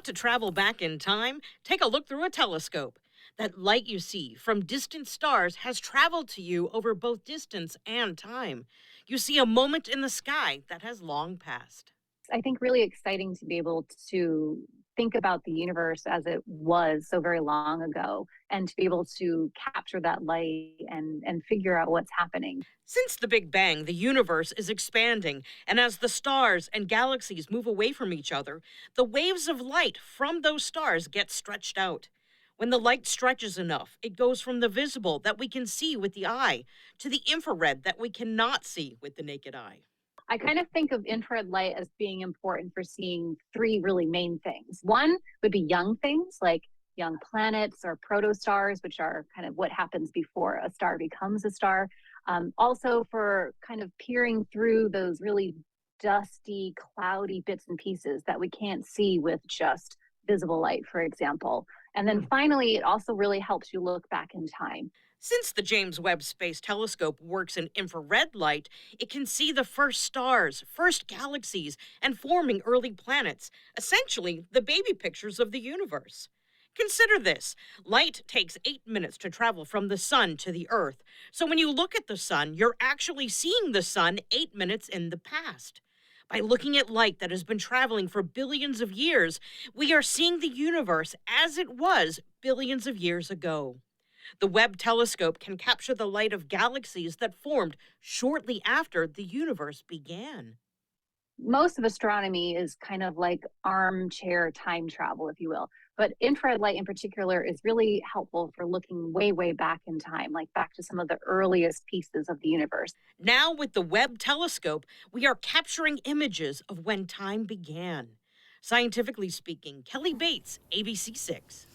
Want to travel back in time? Take a look through a telescope. That light you see from distant stars has traveled to you over both distance and time. You see a moment in the sky that has long passed. I think really exciting to be able to think about the universe as it was so very long ago and to be able to capture that light and figure out what's happening. Since the Big Bang, the universe is expanding, and as the stars and galaxies move away from each other, the waves of light from those stars get stretched out. When the light stretches enough, it goes from the visible that we can see with the eye to the infrared that we cannot see with the naked eye. I kind of think of infrared light as being important for seeing three really main things. One would be young things like young planets or protostars, which are kind of what happens before a star becomes a star. Also, for kind of peering through those really dusty, cloudy bits and pieces that we can't see with just visible light, for example. And then finally, it also really helps you look back in time. Since the James Webb Space Telescope works in infrared light, it can see the first stars, first galaxies, and forming early planets, essentially the baby pictures of the universe. Consider this: light takes 8 minutes to travel from the sun to the earth. So when you look at the sun, you're actually seeing the sun 8 minutes in the past. By looking at light that has been traveling for billions of years, we are seeing the universe as it was billions of years ago. The Webb telescope can capture the light of galaxies that formed shortly after the universe began. Most of astronomy is kind of like armchair time travel, if you will. But infrared light in particular is really helpful for looking way, way back in time, like back to some of the earliest pieces of the universe. Now, with the Webb telescope, we are capturing images of when time began. Scientifically speaking, Kelly Bates, ABC6.